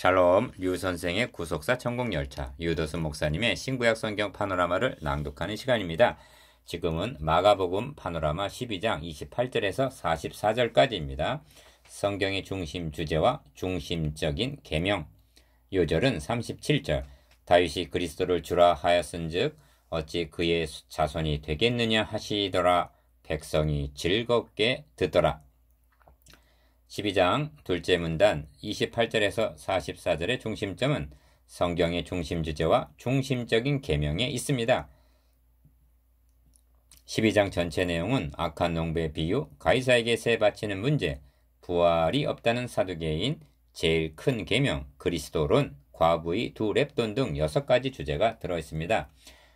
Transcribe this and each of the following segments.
샬롬, 류 선생의 구속사 천국열차, 유도수 목사님의 신구약 성경 파노라마를 낭독하는 시간입니다. 지금은 마가복음 파노라마 12장 28절에서 44절까지입니다. 성경의 중심 주제와 중심적인 계명. 요절은 37절. 다윗이 그리스도를 주라 하였은즉 어찌 그의 자손이 되겠느냐 하시더라. 백성이 즐겁게 듣더라. 12장 둘째 문단 28절에서 44절의 중심점은 성경의 중심 주제와 중심적인 계명에 있습니다. 12장 전체 내용은 악한 농부의 비유, 가이사에게 세 바치는 문제, 부활이 없다는 사두개인, 제일 큰 계명, 그리스도론, 과부의 두 랩돈 등 6가지 주제가 들어있습니다.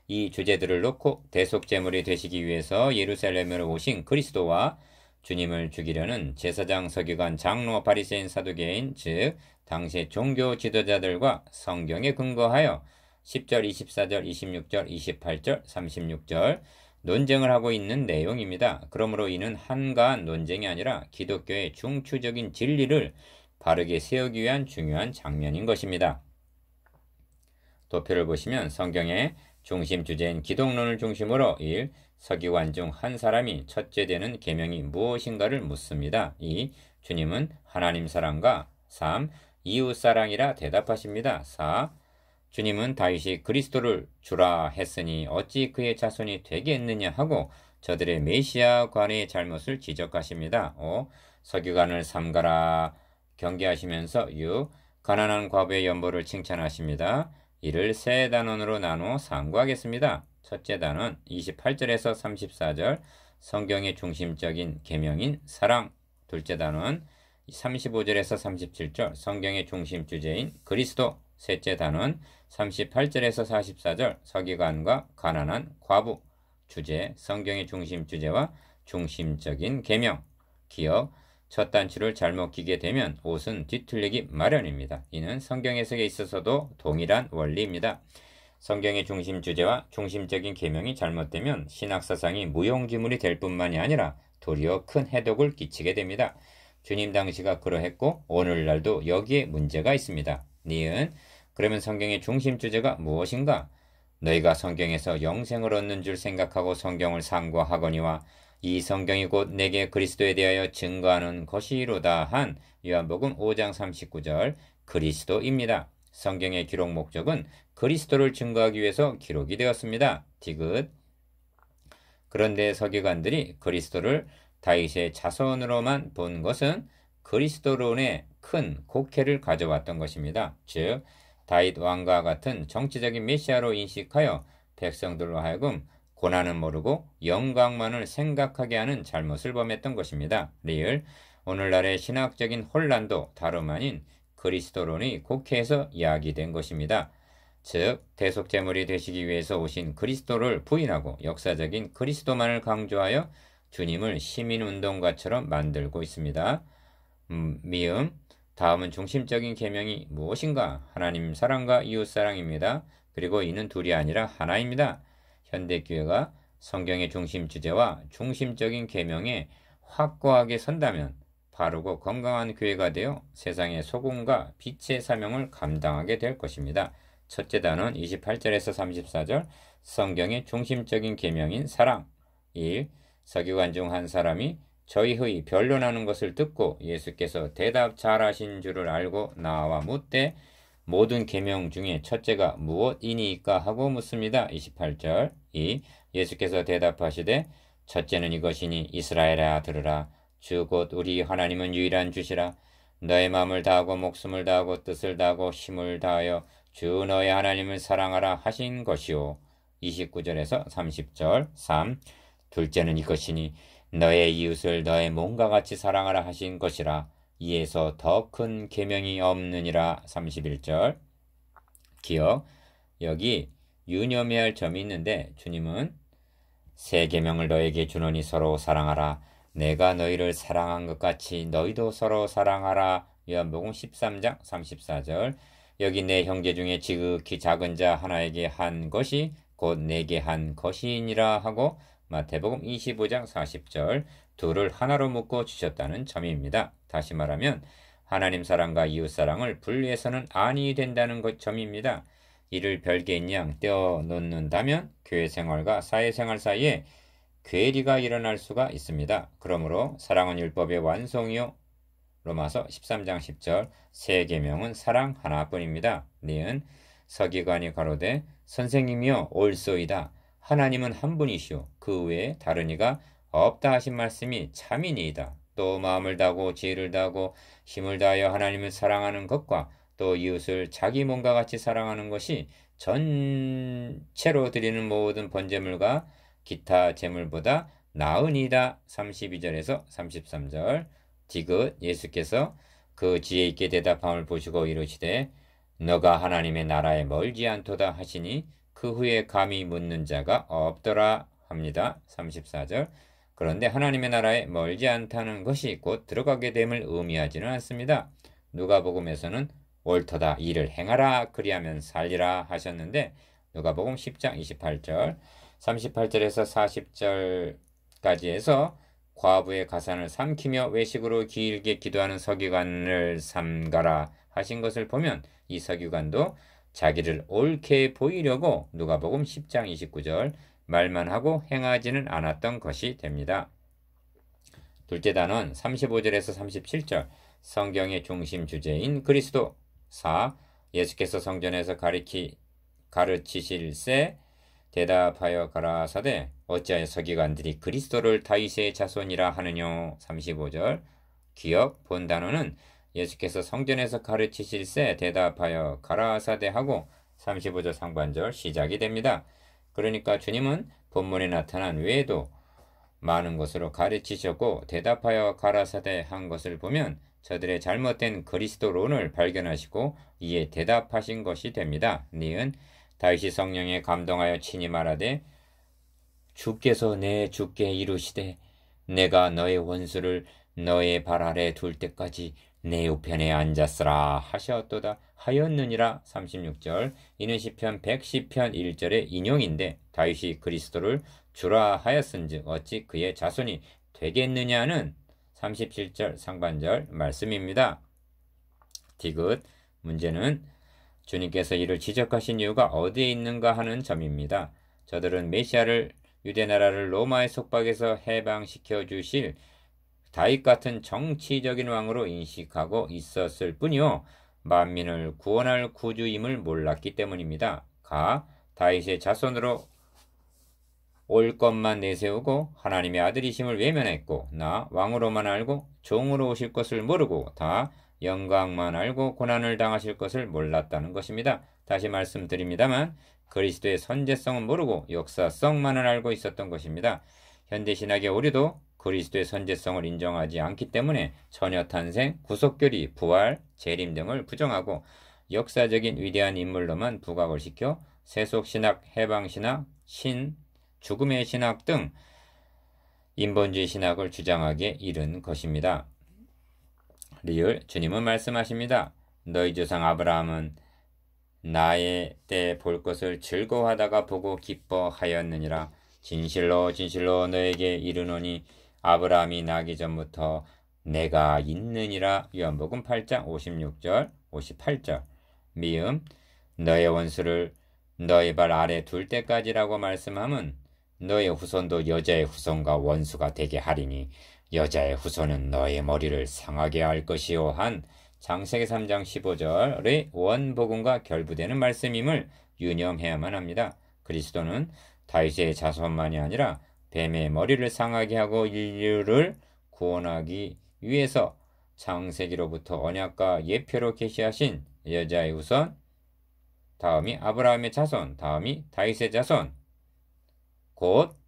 이 주제들을 놓고 대속제물이 되시기 위해서 예루살렘으로 오신 그리스도와 주님을 죽이려는 제사장, 서기관, 장로, 바리새인, 사두개인, 즉 당시 종교 지도자들과 성경에 근거하여 10절, 24절, 26절, 28절, 36절 논쟁을 하고 있는 내용입니다. 그러므로 이는 한가한 논쟁이 아니라 기독교의 중추적인 진리를 바르게 세우기 위한 중요한 장면인 것입니다. 도표를 보시면 성경의 중심 주제인 기독론을 중심으로 1. 서기관 중 한 사람이 첫째 되는 계명이 무엇인가를 묻습니다. 2. 주님은 하나님 사랑과 3. 이웃 사랑이라 대답하십니다. 4. 주님은 다윗이 그리스도를 주라 했으니 어찌 그의 자손이 되겠느냐 하고 저들의 메시아 관의 잘못을 지적하십니다. 5. 서기관을 삼가라 경계하시면서 6. 가난한 과부의 연보를 칭찬하십니다. 이를 세 단원으로 나누어 상고하겠습니다. 첫째 단원 28절에서 34절 성경의 중심적인 계명인 사랑. 둘째 단원 35절에서 37절 성경의 중심 주제인 그리스도. 셋째 단원 38절에서 44절 서기관과 가난한 과부. 주제 성경의 중심 주제와 중심적인 계명. 기억 첫 단추를 잘못 끼게 되면 옷은 뒤틀리기 마련입니다. 이는 성경 해석에 있어서도 동일한 원리입니다. 성경의 중심 주제와 중심적인 계명이 잘못되면 신학사상이 무용지물이 될 뿐만이 아니라 도리어 큰 해독을 끼치게 됩니다. 주님 당시가 그러했고 오늘날도 여기에 문제가 있습니다. 니은 그러면 성경의 중심 주제가 무엇인가? 너희가 성경에서 영생을 얻는 줄 생각하고 성경을 상고하거니와 이 성경이 곧 내게 그리스도에 대하여 증거하는 것이로다 한 요한복음 5장 39절 그리스도입니다. 성경의 기록 목적은 그리스도를 증거하기 위해서 기록이 되었습니다. 디귿 그런데 서기관들이 그리스도를 다윗의 자손으로만 본 것은 그리스도론의 큰 곡해를 가져왔던 것입니다. 즉 다윗 왕과 같은 정치적인 메시아로 인식하여 백성들로 하여금 고난은 모르고 영광만을 생각하게 하는 잘못을 범했던 것입니다. 리을 오늘날의 신학적인 혼란도 다름 아닌 그리스도론이 곡해에서 야기된 것입니다. 즉 대속제물이 되시기 위해서 오신 그리스도를 부인하고 역사적인 그리스도만을 강조하여 주님을 시민운동가처럼 만들고 있습니다. 미음 다음은 중심적인 계명이 무엇인가? 하나님 사랑과 이웃 사랑입니다. 그리고 이는 둘이 아니라 하나입니다. 현대교회가 성경의 중심 주제와 중심적인 계명에 확고하게 선다면 바르고 건강한 교회가 되어 세상의 소금과 빛의 사명을 감당하게 될 것입니다. 첫째 단원 28절에서 34절 성경의 중심적인 계명인 사랑. 1. 서기관 중 한 사람이 저희의 변론하는 것을 듣고 예수께서 대답 잘하신 줄을 알고 나와 묻되 모든 계명 중에 첫째가 무엇이니까 하고 묻습니다. 28절 2. 예수께서 대답하시되 첫째는 이것이니 이스라엘아 들으라. 주 곧 우리 하나님은 유일한 주시라. 너의 마음을 다하고 목숨을 다하고 뜻을 다하고 힘을 다하여 주 너의 하나님을 사랑하라 하신 것이요. 29절에서 30절 3. 둘째는 이것이니 너의 이웃을 너의 몸과 같이 사랑하라 하신 것이라. 이에서 더 큰 계명이 없느니라. 31절 기억 여기 유념해야 할 점이 있는데 주님은 새 계명을 너에게 주노니 서로 사랑하라. 내가 너희를 사랑한 것 같이 너희도 서로 사랑하라. 요한복음 13장 34절 여기 내 형제 중에 지극히 작은 자 하나에게 한 것이 곧 내게 한 것이니라 하고 마태복음 25장 40절 둘을 하나로 묶어 주셨다는 점입니다. 다시 말하면 하나님 사랑과 이웃 사랑을 분리해서는 아니 된다는 점입니다. 이를 별개인 양 떼어놓는다면 교회 생활과 사회생활 사이에 괴리가 일어날 수가 있습니다. 그러므로 사랑은 율법의 완성이요. 로마서 13장 10절 새 계명은 사랑 하나뿐입니다. 니은 서기관이 가로되 선생님이여 옳소이다. 하나님은 한 분이시오. 그 외에 다른 이가 없다 하신 말씀이 참이니이다. 또 마음을 다하고 지혜를 다하고 힘을 다하여 하나님을 사랑하는 것과 또 이웃을 자기 몸과 같이 사랑하는 것이 전체로 드리는 모든 번제물과 기타 제물보다 나으니이다. 32절에서 33절 디귿 예수께서 그 지혜 있게 대답함을 보시고 이르시되 너가 하나님의 나라에 멀지 않도다 하시니 그 후에 감히 묻는 자가 없더라 합니다. 34절 그런데 하나님의 나라에 멀지 않다는 것이 곧 들어가게 됨을 의미하지는 않습니다. 누가복음에서는 옳도다 이를 행하라 그리하면 살리라 하셨는데 누가복음 10장 28절 38절에서 40절까지 해서 과부의 가산을 삼키며 외식으로 길게 기도하는 서기관을 삼가라 하신 것을 보면 이 서기관도 자기를 옳게 보이려고 누가복음 10장 29절 말만 하고 행하지는 않았던 것이 됩니다. 둘째 단원 35절에서 37절 성경의 중심 주제인 그리스도 4. 예수께서 성전에서 가르치실세 대답하여 가라사대 어찌하여 서기관들이 그리스도를 다윗의 자손이라 하느뇨. 35절 기억 본 단어는 예수께서 성전에서 가르치실세 대답하여 가라사대 하고 35절 상반절 시작이 됩니다. 그러니까 주님은 본문에 나타난 외에도 많은 것으로 가르치셨고 대답하여 가라사대 한 것을 보면 저들의 잘못된 그리스도론을 발견하시고 이에 대답하신 것이 됩니다. 니은 다윗이 성령에 감동하여 친히 말하되 주께서 내 주께 이르시되 내가 너의 원수를 너의 발 아래 둘 때까지 내 우편에 앉았으라 하셨도다 하였느니라. 36절 이는 시편 110편 1절의 인용인데 다윗이 그리스도를 주라 하였은즉 어찌 그의 자손이 되겠느냐는 37절 상반절 말씀입니다. 디귿 문제는 주님께서 이를 지적하신 이유가 어디에 있는가 하는 점입니다. 저들은 메시아를 유대나라를 로마의 속박에서 해방시켜 주실 다윗 같은 정치적인 왕으로 인식하고 있었을 뿐이요 만민을 구원할 구주임을 몰랐기 때문입니다. 다윗의 자손으로 올 것만 내세우고 하나님의 아들이심을 외면했고 왕으로만 알고 종으로 오실 것을 모르고 다 영광만 알고 고난을 당하실 것을 몰랐다는 것입니다. 다시 말씀드립니다만 그리스도의 선제성은 모르고 역사성만을 알고 있었던 것입니다. 현대신학의 오류도 그리스도의 선제성을 인정하지 않기 때문에 처녀탄생, 구속교리, 부활, 재림 등을 부정하고 역사적인 위대한 인물로만 부각을 시켜 세속신학, 해방신학, 죽음의 신학 등 인본주의 신학을 주장하기에 이른 것입니다. 리을 주님은 말씀하십니다. 너희 조상 아브라함은 나의 때 볼 것을 즐거워하다가 보고 기뻐하였느니라. 진실로 진실로 너에게 이르노니 아브라함이 나기 전부터 내가 있느니라. 요한복음 8장 56절 58절 미음 너의 원수를 너의 발 아래 둘 때까지라고 말씀함은 너의 후손도 여자의 후손과 원수가 되게 하리니 여자의 후손은 너의 머리를 상하게 할 것이요 한 창세기 3장 15절의 원복음과 결부되는 말씀임을 유념해야만 합니다. 그리스도는 다윗의 자손만이 아니라 뱀의 머리를 상하게 하고 인류를 구원하기 위해서 창세기로부터 언약과 예표로 계시하신 여자의 후손, 다음이 아브라함의 자손, 다음이 다윗의 자손, 곧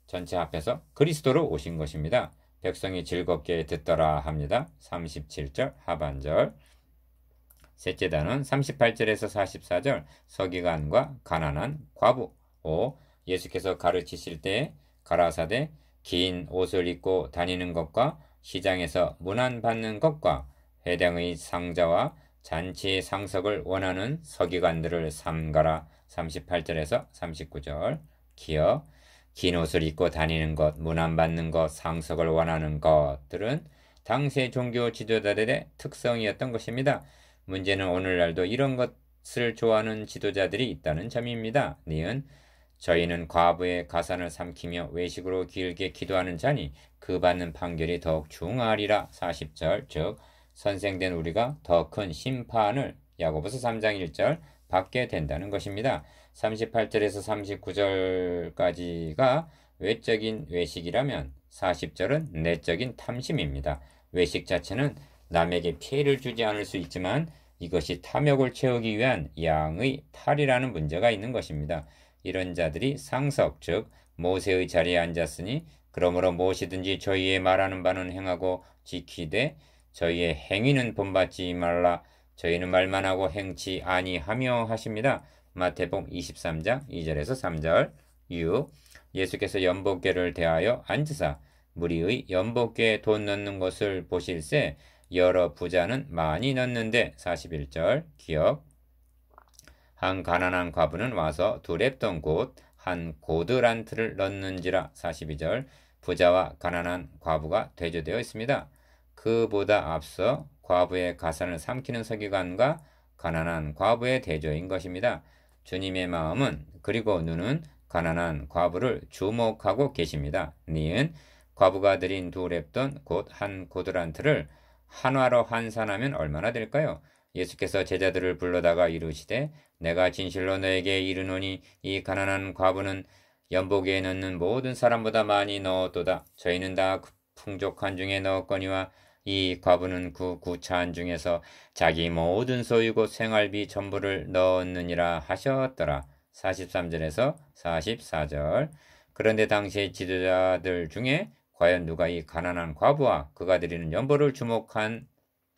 전체 합해서 그리스도로 오신 것입니다. 백성이 즐겁게 듣더라 합니다. 37절 하반절. 셋째 단은 38절에서 44절 서기관과 가난한 과부. 5. 예수께서 가르치실 때 가라사대 긴 옷을 입고 다니는 것과 시장에서 문안받는 것과 회당의 상자와 잔치의 상석을 원하는 서기관들을 삼가라. 38절에서 39절 긴 옷을 입고 다니는 것, 문안받는 것, 상석을 원하는 것들은 당시 종교 지도자들의 특성이었던 것입니다. 문제는 오늘날도 이런 것을 좋아하는 지도자들이 있다는 점입니다. 니은 저희는 과부의 가산을 삼키며 외식으로 길게 기도하는 자니 그 받는 판결이 더욱 중하리라. 40절 즉 선생된 우리가 더 큰 심판을 야고보서 3장 1절 받게 된다는 것입니다. 38절에서 39절까지가 외적인 외식이라면 40절은 내적인 탐심입니다. 외식 자체는 남에게 피해를 주지 않을 수 있지만 이것이 탐욕을 채우기 위한 양의 탈이라는 문제가 있는 것입니다. 이런 자들이 상석 즉 모세의 자리에 앉았으니 그러므로 무엇이든지 저희의 말하는 바는 행하고 지키되 저희의 행위는 본받지 말라. 저희는 말만 하고 행치 아니하며 하십니다. 마태복음 23장 2절에서 3절 6. 예수께서 연복궤를 대하여 앉으사 무리의 연복궤에 돈 넣는 것을 보실새 여러 부자는 많이 넣는데 41절 기억 한 가난한 과부는 와서 두 렙돈 곧 한 고드란트를 넣는지라. 42절 부자와 가난한 과부가 대조되어 있습니다. 그보다 앞서 과부의 가산을 삼키는 서기관과 가난한 과부의 대조인 것입니다. 주님의 마음은 그리고 눈은 가난한 과부를 주목하고 계십니다. 니은 과부가 드린 두 렙돈 곧 한 고드란트를 한화로 환산하면 얼마나 될까요? 예수께서 제자들을 불러다가 이르시되 내가 진실로 너에게 이르노니 이 가난한 과부는 연복에 넣는 모든 사람보다 많이 넣었도다. 저희는 다 풍족한 중에 넣었거니와 이 과부는 그 구차한 중에서 자기 모든 소유고 생활비 전부를 넣었느니라 하셨더라. 43절에서 44절 그런데 당시의 지도자들 중에 과연 누가 이 가난한 과부와 그가 드리는 연보를 주목한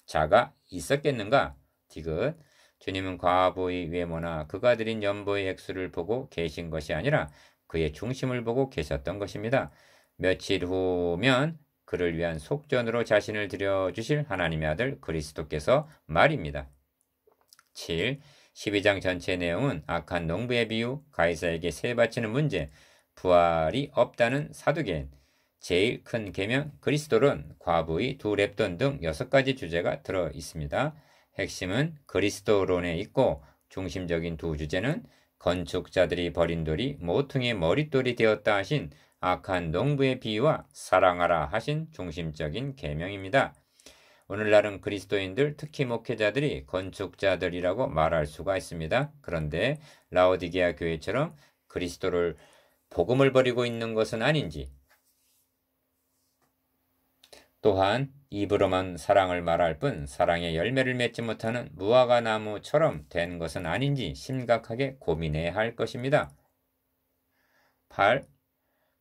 자가 있었겠는가? 디귿 주님은 과부의 외모나 그가 드린 연보의 액수를 보고 계신 것이 아니라 그의 중심을 보고 계셨던 것입니다. 며칠 후면 그를 위한 속전으로 자신을 드려주실 하나님의 아들 그리스도께서 말입니다. 7. 12장 전체 내용은 악한 농부의 비유, 가이사에게 세 바치는 문제, 부활이 없다는 사두개인, 제일 큰 계명 그리스도론, 과부의 두 렙돈 등 6가지 주제가 들어 있습니다. 핵심은 그리스도론에 있고 중심적인 두 주제는 건축자들이 버린 돌이 모퉁이의 머릿돌이 되었다 하신 악한 농부의 비유와 사랑하라 하신 중심적인 계명입니다. 오늘날은 그리스도인들 특히 목회자들이 건축자들이라고 말할 수가 있습니다. 그런데 라오디게아 교회처럼 그리스도를 복음을 버리고 있는 것은 아닌지 또한 입으로만 사랑을 말할 뿐 사랑의 열매를 맺지 못하는 무화과 나무처럼 된 것은 아닌지 심각하게 고민해야 할 것입니다. 8.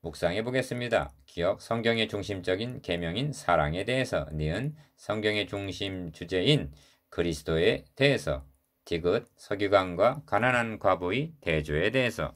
묵상해 보겠습니다. 기억 성경의 중심적인 계명인 사랑에 대해서 니은 성경의 중심 주제인 그리스도에 대해서 디귿 서기관과 가난한 과부의 대조에 대해서